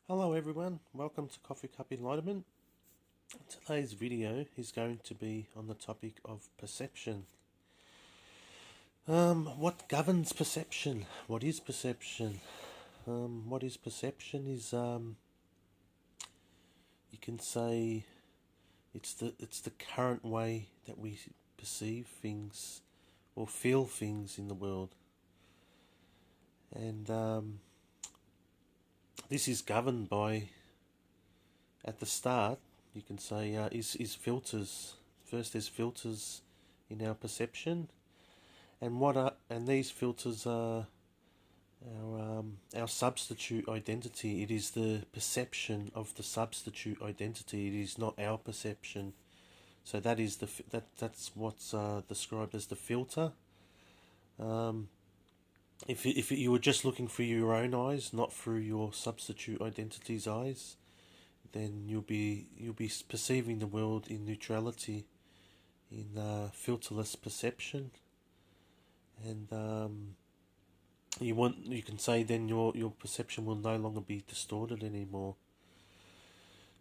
Hello everyone, welcome to Coffee Cup Enlightenment. Today's video is going to be on the topic of perception. What governs perception? What is perception? What is perception is you can say it's the current way that we perceive things or feel things in the world, and this is governed by, at the start, you can say, is filters. First, there's filters in our perception, and these filters are our substitute identity. It is the perception of the substitute identity. It is not our perception. So that is that's what's described as the filter. If you were just looking through your own eyes, not through your substitute identity's eyes, then you'll be perceiving the world in neutrality, in filterless perception, and you can say then your perception will no longer be distorted anymore.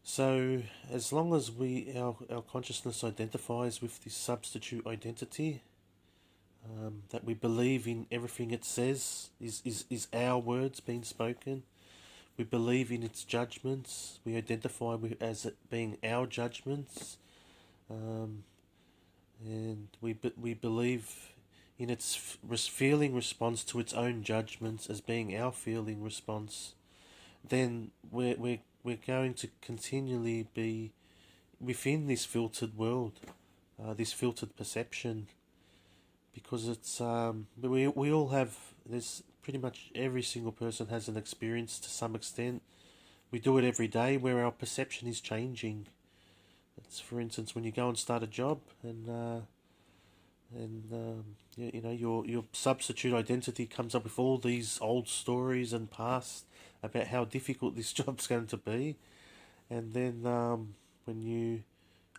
So as long as our consciousness identifies with this substitute identity, that we believe in everything it says is our words being spoken. We believe in its judgments. We identify with as it being our judgments, and we believe in its feeling response to its own judgments as being our feeling response. Then we're going to continually be within this filtered world, this filtered perception, because it's we all have this. Pretty much every single person has an experience to some extent. We do it every day where our perception is changing. It's, for instance, when you go and start a job, and you know your substitute identity comes up with all these old stories and past about how difficult this job's going to be, and then when you,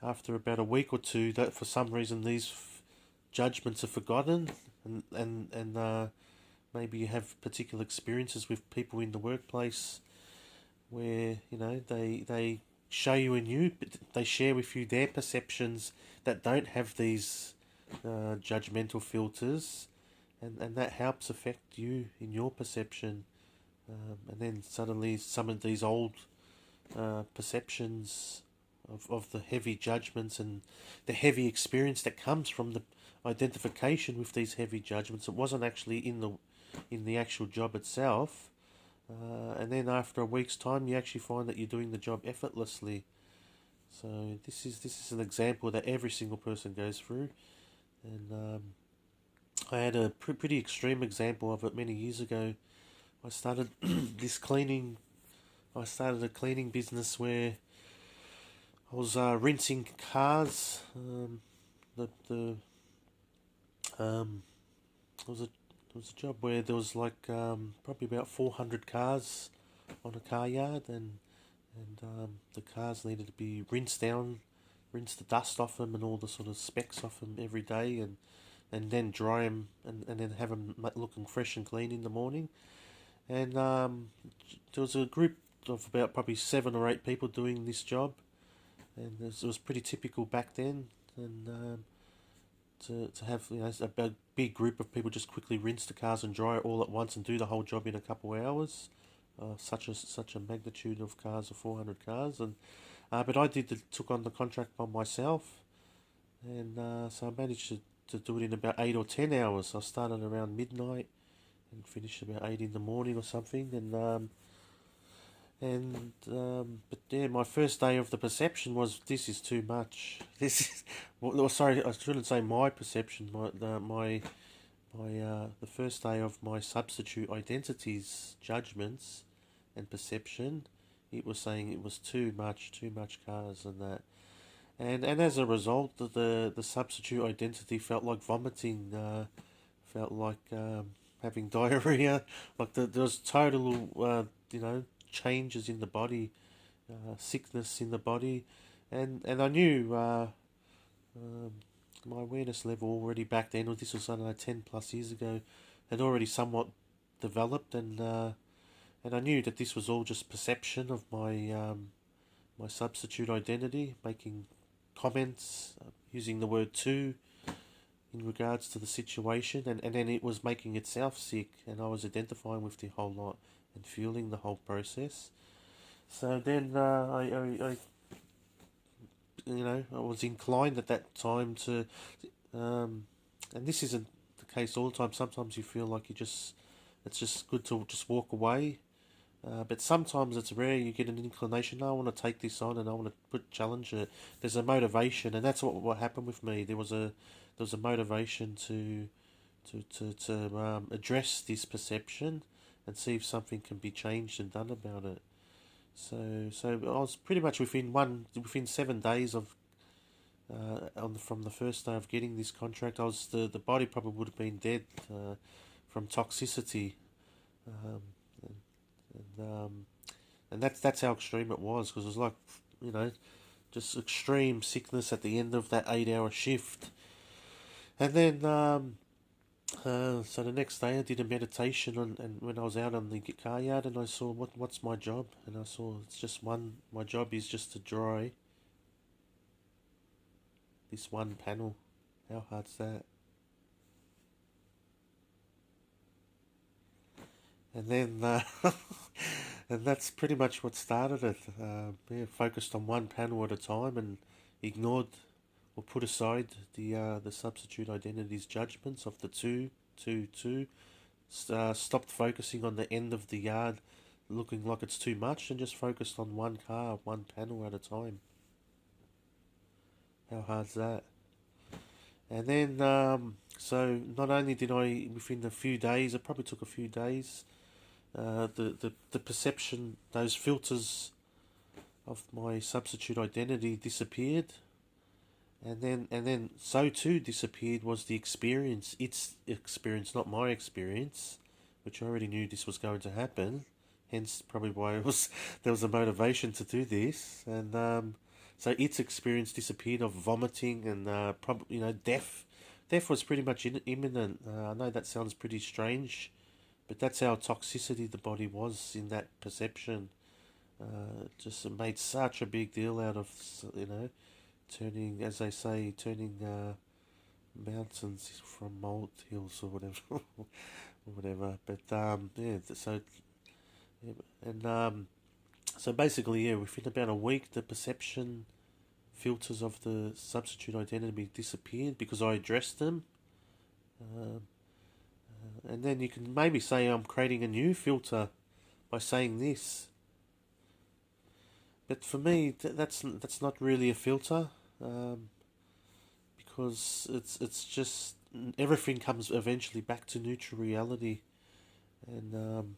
after about a week or two, that for some reason these judgments are forgotten, and maybe you have particular experiences with people in the workplace where they show you but they share with you their perceptions that don't have these judgmental filters, and that helps affect you in your perception, and then suddenly some of these old perceptions of the heavy judgments and the heavy experience that comes from the identification with these heavy judgments. It wasn't actually in the actual job itself, and then after a week's time, you actually find that you're doing the job effortlessly. So this is an example that every single person goes through, and I had a pretty extreme example of it many years ago. I started this cleaning. I started a cleaning business where I was rinsing cars. The it was a job where there was like probably about 400 cars on a car yard, and the cars needed to be rinsed down, rinse the dust off them and all the sort of specks off them every day, and then dry them, and then have them looking fresh and clean in the morning. And there was a group of about probably 7 or 8 people doing this job, and it was pretty typical back then. And to have a big group of people just quickly rinse the cars and dry it all at once and do the whole job in a couple of hours. Such a magnitude of cars, of 400 cars, and but I took on the contract by myself, and so I managed to do it in about 8 or 10 hours. I started around midnight and finished about 8 in the morning or something, but yeah, my first day of the perception was, this is too much. This is, well, sorry, I shouldn't say my perception. The first day of my substitute identities, judgments, and perception, it was saying it was too much cars and that, and as a result, the substitute identity felt like vomiting, felt like having diarrhea, like there was total changes in the body, sickness in the body, and I knew my awareness level already back then, or this was, I don't know, 10 plus years ago, had already somewhat developed, and and I knew that this was all just perception of my substitute identity, making comments, using the word "to" in regards to the situation, and then it was making itself sick, and I was identifying with the whole lot and feeling the whole process. So then I was inclined at that time to, and this isn't the case all the time. Sometimes you feel like it's just good to just walk away. But sometimes it's rare you get an inclination. No, I want to take this on and I want to challenge it. There's a motivation, and that's what happened with me. There was a motivation to address this perception and see if something can be changed and done about it. So I was pretty much within 7 days of from the first day of getting this contract. The body probably would have been dead from toxicity. Um, and and that's how extreme it was, because it was like, you know, just extreme sickness at the end of that 8 hour shift. And then so the next day I did a meditation and when I was out on the car yard, and I saw what's my job, and I saw it's just one. My job is just to dry this one panel. How hard's that? And then and that's pretty much what started it. Focused on one panel at a time and ignored or put aside the substitute identity's judgments of the two. Stopped focusing on the end of the yard looking like it's too much, and just focused on one car, one panel at a time. How hard's that? And then, so not only did I, within a few days, it probably took a few days, the perception, those filters of my substitute identity disappeared, and then so too disappeared was the experience, its experience, not my experience, which I already knew this was going to happen. Hence, probably why there was a motivation to do this, and so its experience disappeared of vomiting and probably death. Death was pretty much imminent. I know that sounds pretty strange, but that's how toxicity the body was in that perception. Just made such a big deal out of turning, as they say, turning mountains from molehills or whatever, or whatever. But yeah, so yeah, and so basically, yeah, within about a week, the perception filters of the substitute identity disappeared because I addressed them. Um, and then you can maybe say I'm creating a new filter by saying this. But for me, that's not really a filter, because it's just everything comes eventually back to neutral reality, and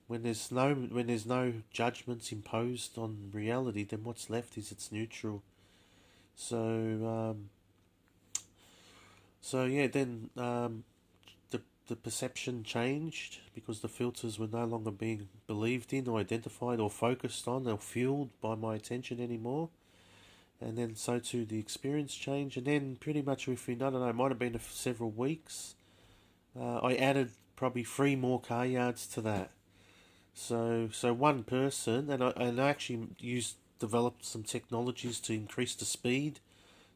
when there's no judgments imposed on reality, then what's left is it's neutral. So yeah, then the perception changed because the filters were no longer being believed in or identified or focused on or fueled by my attention anymore. And then so too the experience changed. And then pretty much within, I don't know, it might have been several weeks, I added probably 3 more car yards to that. So one person, and I actually developed some technologies to increase the speed.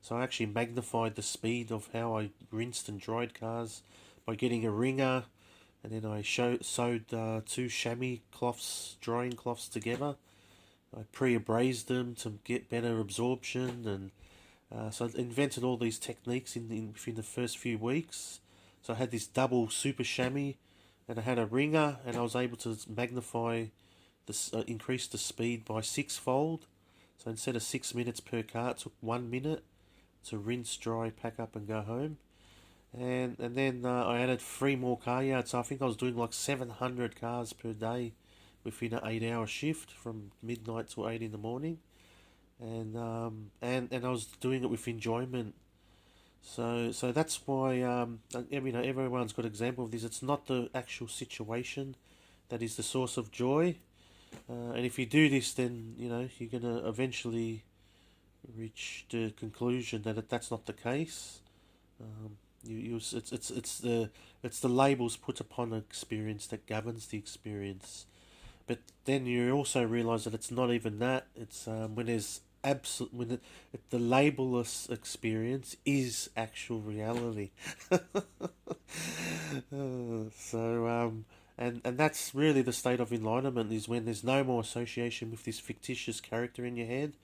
So I actually magnified the speed of how I rinsed and dried cars by getting a wringer, and then I sewed 2 chamois cloths, drying cloths together. I pre-abrased them to get better absorption, and so I invented all these techniques within the first few weeks. So I had this double super chamois, and I had a wringer, and I was able to magnify increase the speed by 6-fold. So instead of 6 minutes per car, it took 1 minute to rinse, dry, pack up, and go home. And then I added 3 more car yards. So I think I was doing like 700 cars per day within an 8 hour shift from midnight to 8 in the morning. And I was doing it with enjoyment. So that's why everyone's got an example of this. It's not the actual situation that is the source of joy. And if you do this, then you're gonna eventually reach the conclusion that that's not the case. It's the labels put upon an experience that governs the experience. But then you also realise that it's not even that. It's when there's the labelless experience is actual reality. And that's really the state of enlightenment, is when there's no more association with this fictitious character in your head.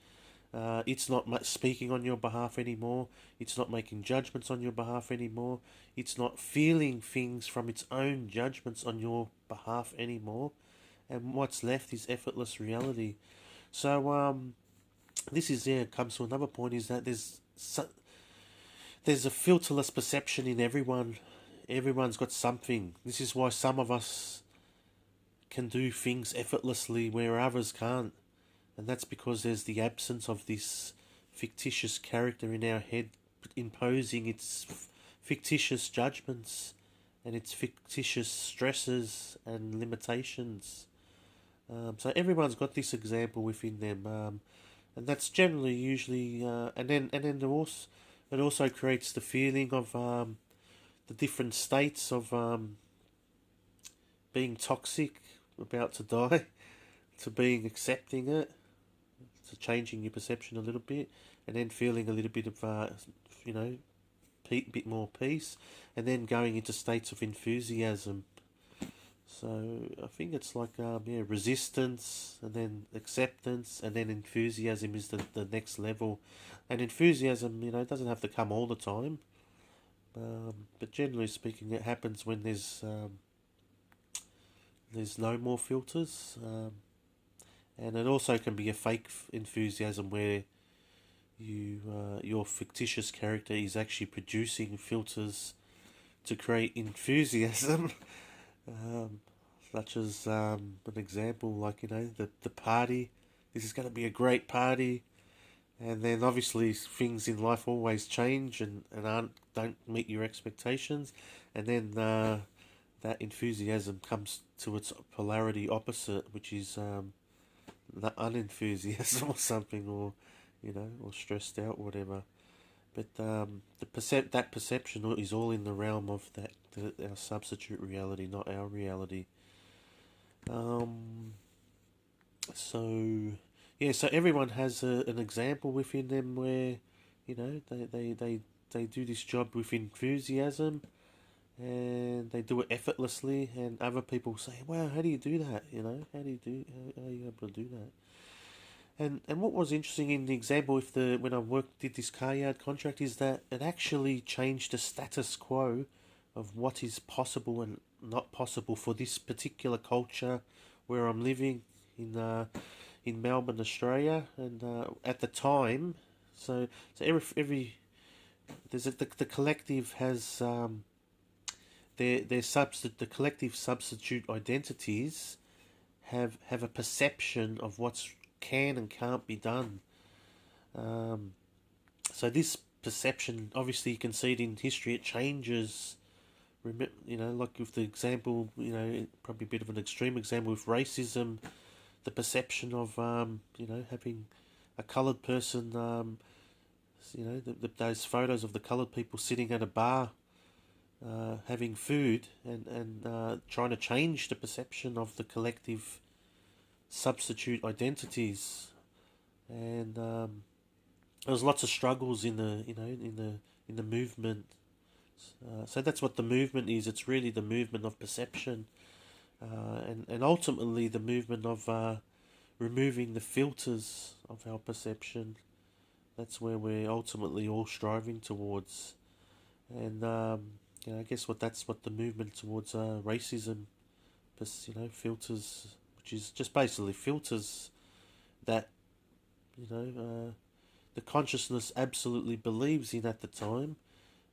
It's not speaking on your behalf anymore. It's not making judgments on your behalf anymore. It's not feeling things from its own judgments on your behalf anymore. And what's left is effortless reality. So this is comes to another point, is that there's a filterless perception in everyone. Everyone's got something. This is why some of us can do things effortlessly where others can't. And that's because there's the absence of this fictitious character in our head imposing its fictitious judgments and its fictitious stresses and limitations. So everyone's got this example within them, and that's generally usually, and then it also creates the feeling of the different states of being toxic, about to die, to being accepting it, to changing your perception a little bit, and then feeling a little bit of bit more peace, and then going into states of enthusiasm. So I think it's like resistance, and then acceptance, and then enthusiasm is the next level. And enthusiasm, doesn't have to come all the time, but generally speaking, it happens when there's no more filters, and it also can be a fake enthusiasm where your fictitious character is actually producing filters to create enthusiasm. Such as an example, like the party. This is going to be a great party, and then obviously things in life always change and don't meet your expectations, and then that enthusiasm comes to its polarity opposite, which is the unenthusiasm or something, or or stressed out, or whatever. But that perception is all in the realm of our substitute reality, not our reality. So everyone has an example within them where they do this job with enthusiasm, and they do it effortlessly, and other people say, "Wow, how do you do that? How are you able to do that?" And what was interesting in the example with when I did this car yard contract, is that it actually changed the status quo of what is possible and not possible for this particular culture where I'm living in Melbourne, Australia. And at the time, so every the collective has the collective substitute identities have a perception of what's can and can't be done. So this perception, obviously, you can see it in history. It changes. Like with the example, probably a bit of an extreme example with racism, the perception of having a coloured person. Those photos of the coloured people sitting at a bar, having food, and trying to change the perception of the collective substitute identities, and there was lots of struggles in the movement. So that's what the movement is. It's really the movement of perception, and ultimately the movement of removing the filters of our perception. That's where we're ultimately all striving towards, and I guess that's what the movement towards racism, filters, which is just basically filters that the consciousness absolutely believes in at the time,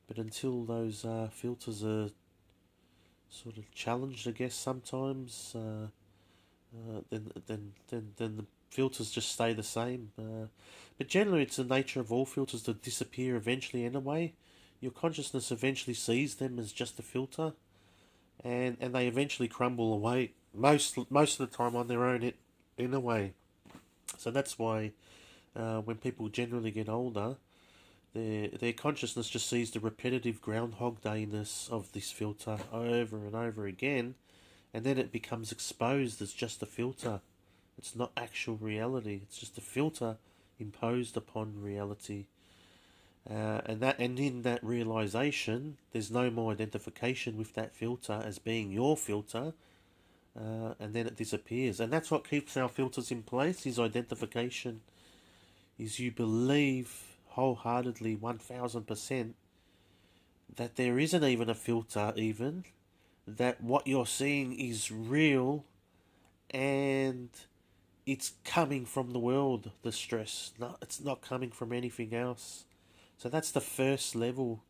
but until those filters are sort of challenged, I guess sometimes, then the filters just stay the same. But generally, it's the nature of all filters to disappear eventually anyway. Your consciousness eventually sees them as just a filter, and they eventually crumble away most of the time on their own in a way. So that's why when people generally get older, Their consciousness just sees the repetitive Groundhog Day-ness of this filter over and over again, and then it becomes exposed as just a filter. It's not actual reality. It's just a filter imposed upon reality. And in that realization, there's no more identification with that filter as being your filter, and then it disappears. And that's what keeps our filters in place, is identification. Is you believe wholeheartedly, 1000%, that there isn't even a filter, even that what you're seeing is real, and it's coming from the world, the stress. No, it's not coming from anything else. So that's the first level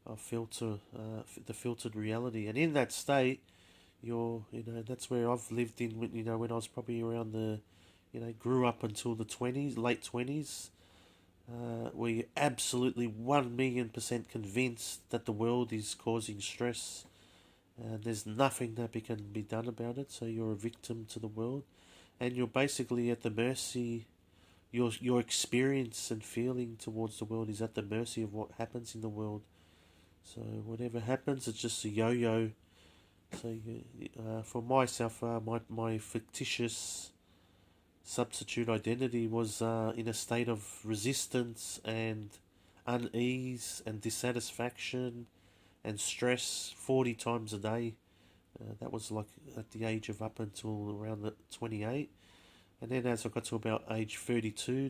of the filtered reality. And in that state, that's where I've lived in, when I was probably around grew up until the 20s, late 20s, where you're absolutely 1,000,000% convinced that the world is causing stress, and there's nothing that can be done about it. So you're a victim to the world, and you're basically at the mercy. Your experience and feeling towards the world is at the mercy of what happens in the world. So whatever happens, it's just a yo-yo. So for myself, my fictitious substitute identity was in a state of resistance and unease and dissatisfaction and stress 40 times a day. That was like at the age of up until around the 28. And then as I got to about age 32,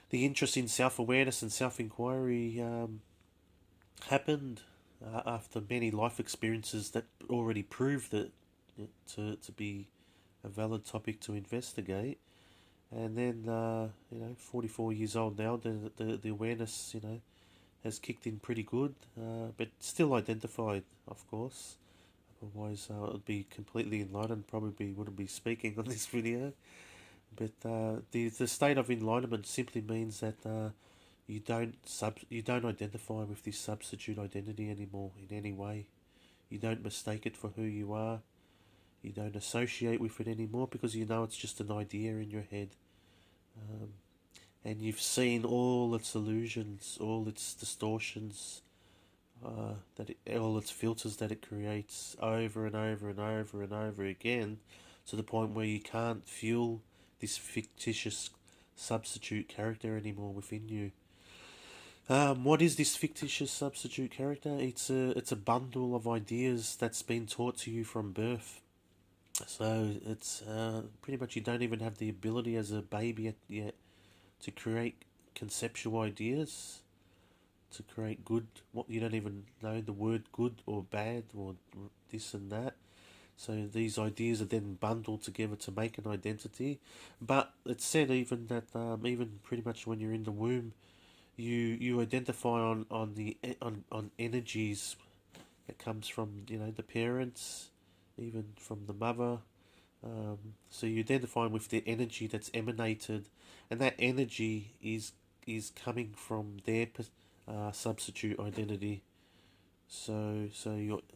the interest in self-awareness and self-inquiry happened after many life experiences that already proved it to be a valid topic to investigate. And then, 44 years old now, the awareness, has kicked in pretty good, but still identified, of course. Otherwise, it would be completely enlightened. Probably wouldn't be speaking on this video. But the state of enlightenment simply means that you don't identify with this substitute identity anymore in any way. You don't mistake it for who you are. You don't associate with it anymore, because you know it's just an idea in your head. And you've seen all its illusions, all its distortions, all its filters that it creates over and over and over and over again, to the point where you can't feel this fictitious substitute character anymore within you. What is this fictitious substitute character? It's a bundle of ideas that's been taught to you from birth. So it's pretty much, you don't even have the ability as a baby yet to create conceptual ideas, to create good. What you don't even know the word good or bad or this and that. So these ideas are then bundled together to make an identity. But it's said even that even pretty much when you're in the womb, you identify on energies that comes from the parents, even from the mother. So you identify with the energy that's emanated, and that energy is coming from their substitute identity. So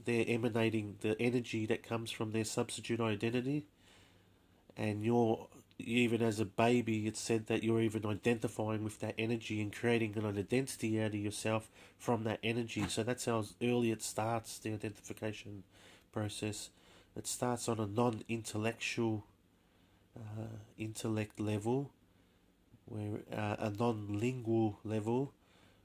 they're emanating the energy that comes from their substitute identity, and even as a baby, it's said that you're even identifying with that energy and creating an identity out of yourself from that energy. So that's how early it starts, the identification process. It starts on a non-intellectual intellect level, where a non-lingual level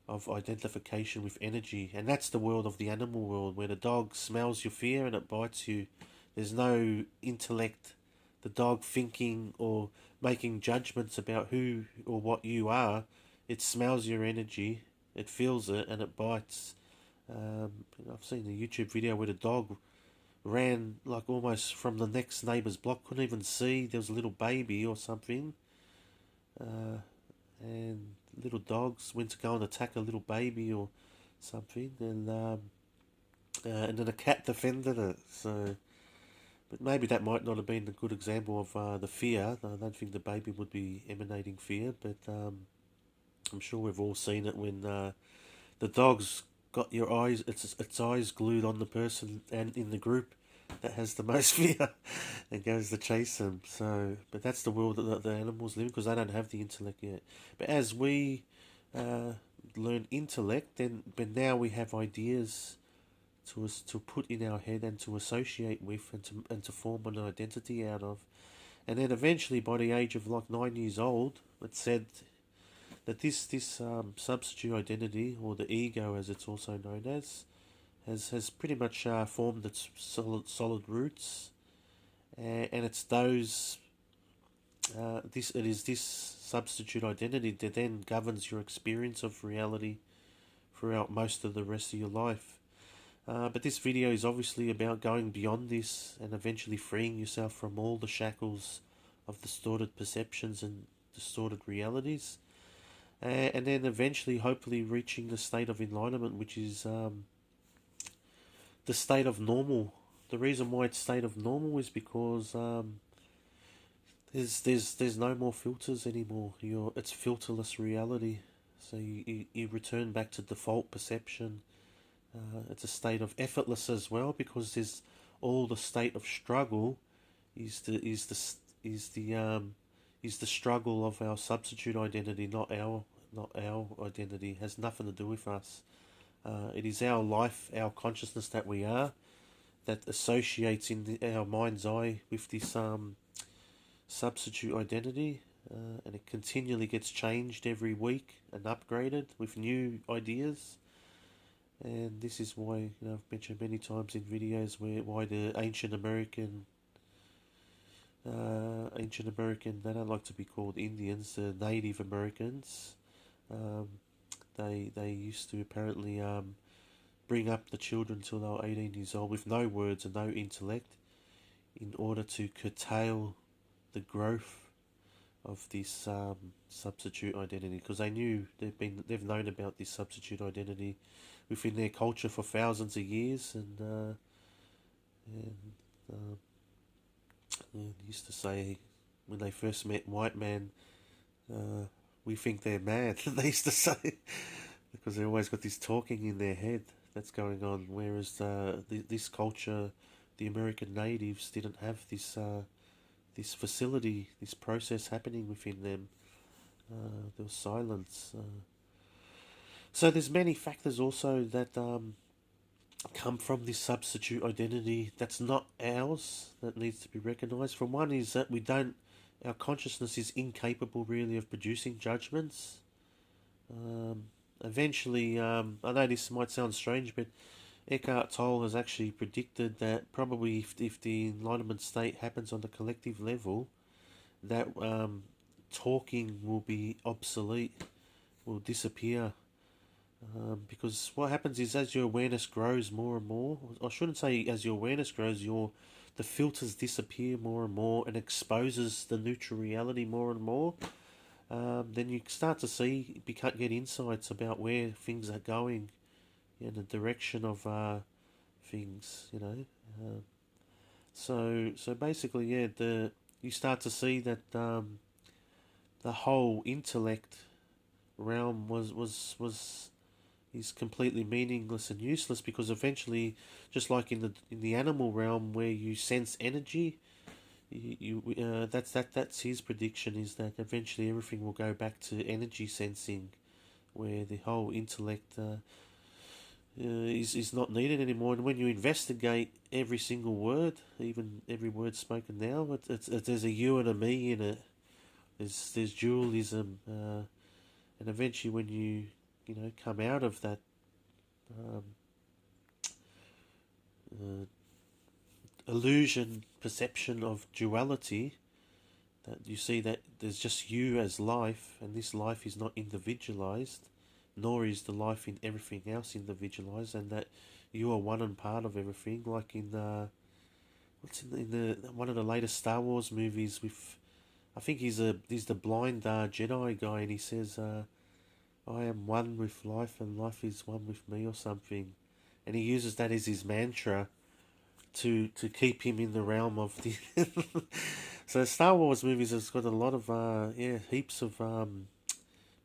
of identification with energy. And that's the world of the animal world, where the dog smells your fear and it bites you. There's no intellect, the dog thinking or making judgments about who or what you are. It smells your energy, it feels it, and it bites. I've seen a YouTube video where the dog ran like almost from the next neighbour's block, couldn't even see, there was a little baby or something, and little dogs went to go and attack a little baby or something, and then a cat defended it. So, but maybe that might not have been a good example of the fear. I don't think the baby would be emanating fear, but I'm sure we've all seen it when the dog's got its eyes glued on the person and in the group that has the most fear and goes to chase them. So, but that's the world that the animals live in, because they don't have the intellect yet. But as we learn intellect, then but now we have ideas to put in our head and to associate with and to form an identity out of. And then eventually, by the age of like 9 years old, it said that this substitute identity, or the ego as it's also known as, has pretty much formed its solid roots, and it's those it is this substitute identity that then governs your experience of reality throughout most of the rest of your life. But this video is obviously about going beyond this and eventually freeing yourself from all the shackles of distorted perceptions and distorted realities, and then eventually, hopefully, reaching the state of enlightenment, which is the state of normal. The reason why it's state of normal is because there's no more filters anymore. It's filterless reality. So you return back to default perception. It's a state of effortless as well, because there's all the state of struggle is the struggle of our substitute identity, not our identity. It has nothing to do with us. It is our life, our consciousness that we are, that associates in our mind's eye with this substitute identity, and it continually gets changed every week and upgraded with new ideas. And this is why, I've mentioned many times in videos why the ancient American, they don't like to be called Indians, the Native Americans, they used to apparently bring up the children till they were 18 years old with no words and no intellect, in order to curtail the growth of this substitute identity, because they knew they've known about this substitute identity within their culture for thousands of years, and they used to say when they first met white man, we think they're mad. They used to say, because they always got this talking in their head that's going on, whereas this culture, the American natives, didn't have this this facility, this process happening within them. There was silence. So there's many factors also that come from this substitute identity that's not ours, that needs to be recognised. For one is that our consciousness is incapable really of producing judgments. Eventually, I know this might sound strange, but Eckhart Tolle has actually predicted that probably if the enlightenment state happens on the collective level, that talking will be obsolete, will disappear. Because what happens is, as your awareness grows more and more, I shouldn't say as your awareness grows, the filters disappear more and more and exposes the neutral reality more and more. Then you start to get insights about where things are going, in the direction of things, So basically, you start to see that the whole intellect realm is completely meaningless and useless, because eventually, just like in the animal realm where you sense energy, that's his prediction, is that eventually everything will go back to energy sensing, where the whole intellect is not needed anymore. And when you investigate every single word, even every word spoken now, there's a you and a me in it. There's dualism, and eventually when you come out of that illusion perception of duality, that you see that there's just you as life, and this life is not individualized, nor is the life in everything else individualized, and that you are one and part of everything. Like in one of the latest Star Wars movies, with I think he's the blind Jedi guy, and he says, I am one with life and life is one with me, or something. And he uses that as his mantra to keep him in the realm of the... So Star Wars movies has got a lot of, heaps of...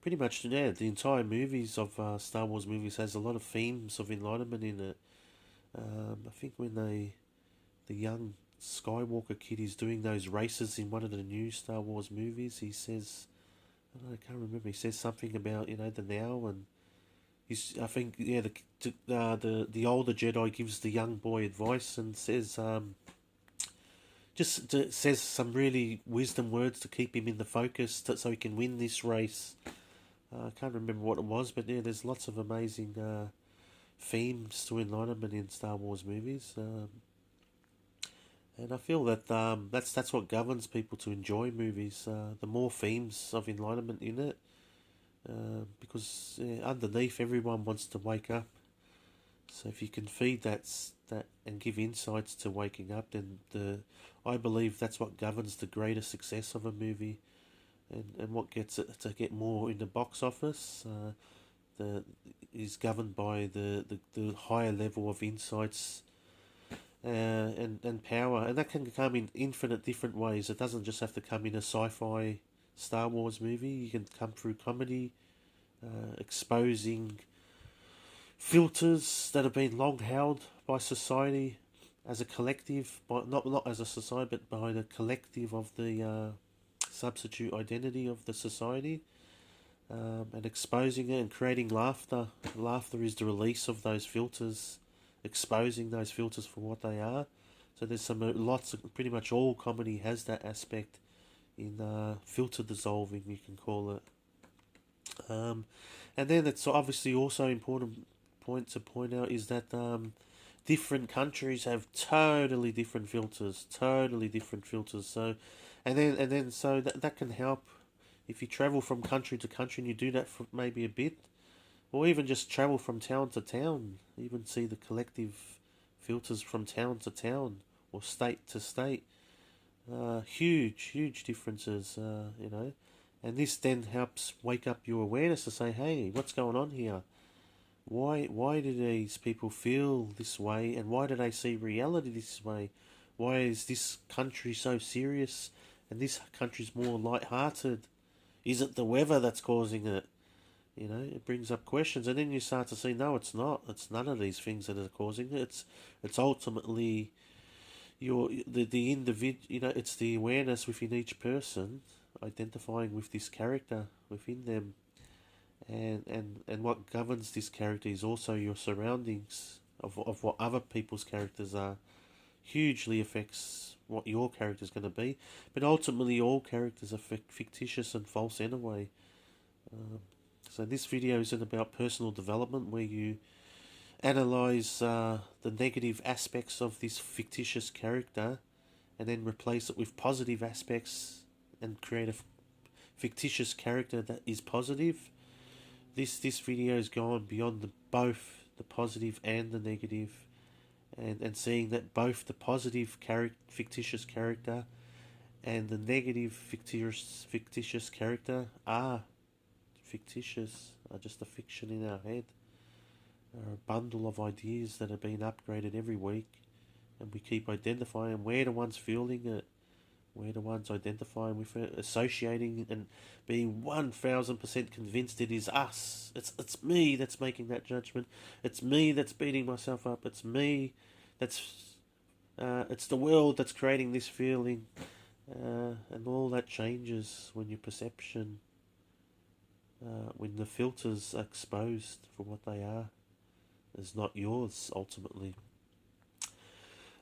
pretty much, the entire movies of Star Wars movies has a lot of themes of enlightenment in it. I think when the young Skywalker kid is doing those races in one of the new Star Wars movies, he says... I can't remember. He says something about, the now, and I think, yeah, the older Jedi gives the young boy advice and says, says some really wisdom words to keep him in the focus, so he can win this race. I can't remember what it was, but yeah, there's lots of amazing themes to enlightenment in Star Wars movies, and I feel that that's what governs people to enjoy movies. The more themes of enlightenment in it, because underneath everyone wants to wake up. So if you can feed that and give insights to waking up, then I believe that's what governs the greater success of a movie, and what gets it to get more in the box office. Is governed by the higher level of insights and power, and that can come in infinite different ways. It doesn't just have to come in a sci-fi Star Wars movie. You can come through comedy, exposing filters that have been long held by society as a collective, by not as a society, but by the collective of the substitute identity of the society, and exposing it and creating laughter. Laughter is the release of those filters, exposing those filters for what they are. So there's lots of, pretty much all comedy has that aspect in filter dissolving, you can call it. And then it's obviously also important point to point out is that different countries have totally different filters, So, and then so that can help if you travel from country to country and you do that for maybe a bit, or even just travel from town to town, even see the collective filters from town to town or state to state. Huge differences, and this then helps wake up your awareness to say, hey, what's going on here? Why do these people feel this way, and why do they see reality this way? Why is this country so serious and this country's more light-hearted? Is it the weather that's causing it? It brings up questions, and then you start to see, no, it's not. It's none of these things that are causing it. It's ultimately the individual. It's the awareness within each person identifying with this character within them, and what governs this character is also your surroundings of what other people's characters are. Hugely affects what your character's going to be, but ultimately all characters are fictitious and false anyway. So this video isn't about personal development where you analyze the negative aspects of this fictitious character and then replace it with positive aspects and create a fictitious character that is positive. This video has gone beyond both the positive and the negative, and seeing that both the positive fictitious character and the negative fictitious character are fictitious, are just a fiction in our head, are a bundle of ideas that are being upgraded every week, and we keep identifying we're the ones feeling it, we're the ones identifying with it, associating and being 1000% convinced it is us. It's me that's making that judgment. It's me that's beating myself up. It's me that's it's the world that's creating this feeling, and all that changes when your perception, when the filters are exposed for what they are, is not yours ultimately.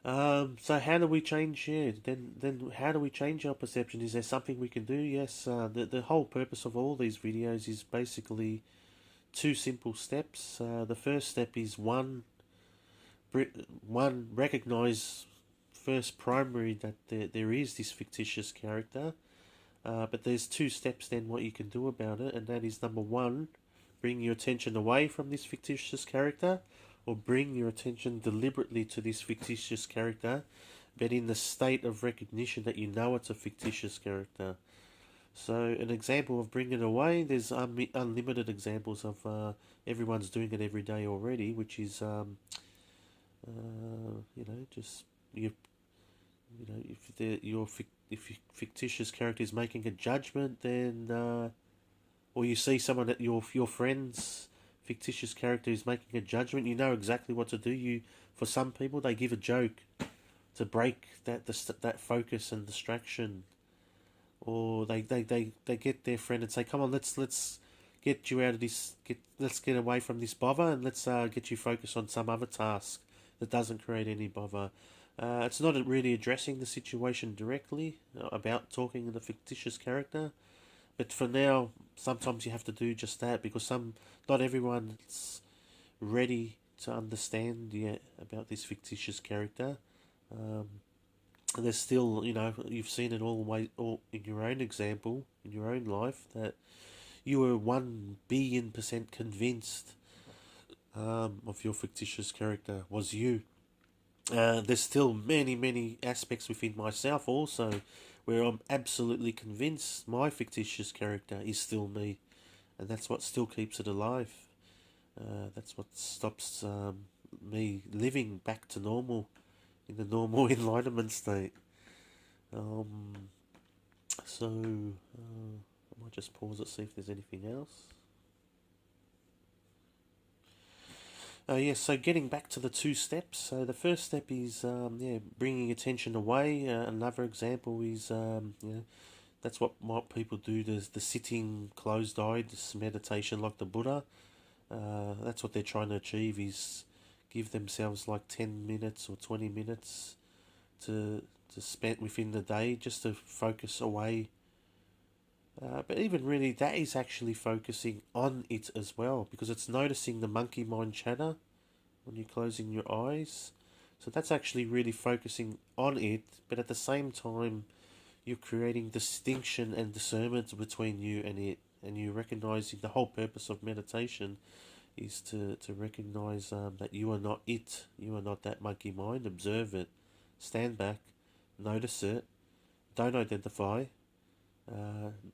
So how do we change? Then how do we change our perception? Is there something we can do? Yes. The whole purpose of all these videos is basically two simple steps. The first step is one, recognize first primary that there is this fictitious character, but there's two steps then what you can do about it, and that is number one, bring your attention away from this fictitious character, or bring your attention deliberately to this fictitious character, but in the state of recognition that you know it's a fictitious character. So an example of bringing it away, there's unlimited examples of everyone's doing it every day already, which is just if your fictitious character is making a judgment, then or you see someone that your friend's fictitious character is making a judgment, you know exactly what to do. For some people, they give a joke to break that focus and distraction, or they get their friend and say, "Come on, let's get you out of this. Let's get away from this bother, and let's get you focused on some other task that doesn't create any bother. It's not really addressing the situation directly about talking to the fictitious character, but for now, sometimes you have to do just that because not everyone's ready to understand yet about this fictitious character. Um, and there's still, you've seen it all in your own example, in your own life, that you were 1 billion% convinced of your fictitious character was you. There's still many, many aspects within myself also where I'm absolutely convinced my fictitious character is still me, and that's what still keeps it alive. That's what stops me living back to normal in the normal enlightenment state. Um, I might just pause it, see if there's anything else. Yes, so getting back to the 2 steps. So the first step is bringing attention away. Another example is that's what people do. There's the sitting closed-eyed meditation like the Buddha. That's what they're trying to achieve, is give themselves like 10 minutes or 20 minutes to spend within the day just to focus away. But even really, that is actually focusing on it as well, because it's noticing the monkey mind chatter when you're closing your eyes. So that's actually really focusing on it, but at the same time, you're creating distinction and discernment between you and it, and you're recognizing the whole purpose of meditation is to recognize that you are not it, you are not that monkey mind. Observe it, stand back, notice it, don't identify,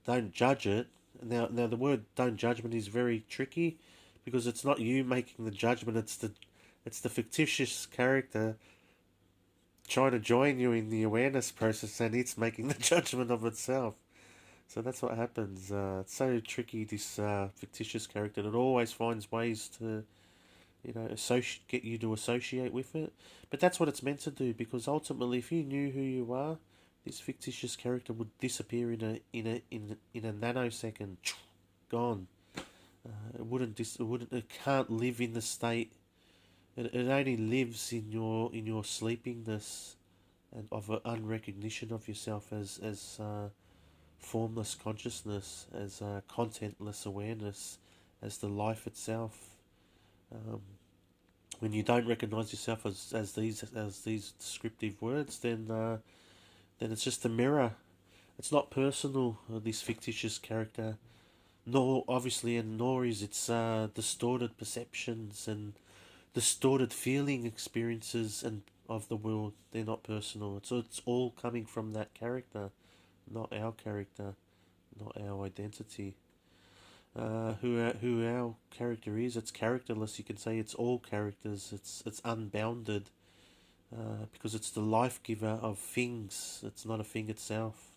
don't judge it. Now, the word "don't judgment" is very tricky because it's not you making the judgment; it's the fictitious character trying to join you in the awareness process, and it's making the judgment of itself. So that's what happens. It's so tricky. This fictitious character that always finds ways to, get you to associate with it. But that's what it's meant to do, because ultimately, if you knew who you are, this fictitious character would disappear in a nanosecond, gone. It can't live in the state. It only lives in your sleepiness and of an unrecognition of yourself as formless consciousness, as contentless awareness, as the life itself. Um, when you don't recognize yourself as these descriptive words, then it's just a mirror. It's not personal. This fictitious character, nor obviously, and nor is its distorted perceptions and distorted feeling experiences and of the world. They're not personal. So it's all coming from that character, not our character, not our identity. Who our character is, it's characterless. You can say it's all characters. It's unbounded, because it's the life giver of things. It's not a thing itself.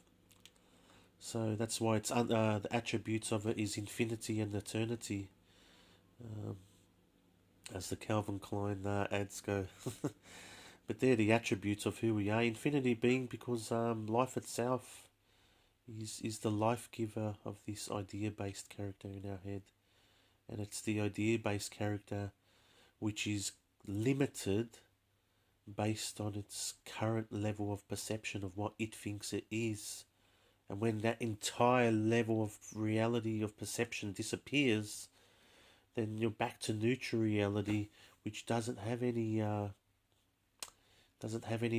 So that's why the attributes of it is infinity and eternity, as the Calvin Klein ads go. But they're the attributes of who we are. Infinity being because life itself is the life giver of this idea-based character in our head. And it's the idea-based character which is limited based on its current level of perception of what it thinks it is. And when that entire level of reality of perception disappears, then you're back to neutral reality, which doesn't have any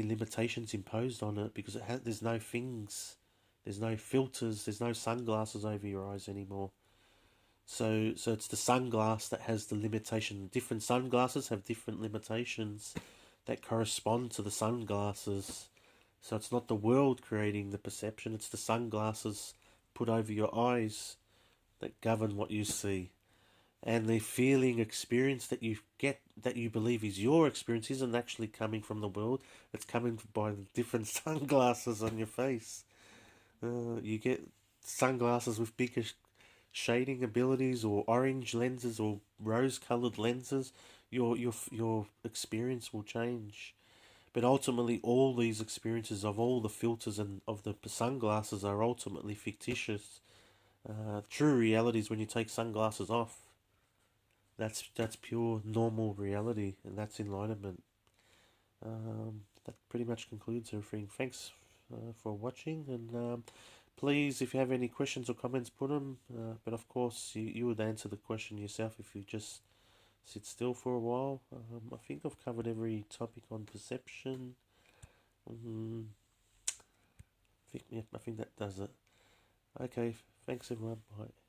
limitations imposed on it, because there's no things, there's no filters, there's no sunglasses over your eyes anymore. So it's the sunglass that has the limitation. Different sunglasses have different limitations that correspond to the sunglasses. So it's not the world creating the perception, it's the sunglasses put over your eyes that govern what you see. And the feeling experience that you get, that you believe is your experience, isn't actually coming from the world. It's coming by the different sunglasses on your face. You get sunglasses with bigger shading abilities, or orange lenses, or rose-colored lenses. Your experience will change. But ultimately, all these experiences of all the filters and of the sunglasses are ultimately fictitious. True reality is when you take sunglasses off. That's pure normal reality, and that's enlightenment. That pretty much concludes everything. Thanks for watching, and please, if you have any questions or comments, put them. But of course, you would answer the question yourself if you just sit still for a while. I think I've covered every topic on perception. I think that does it. Okay, thanks everyone. Bye.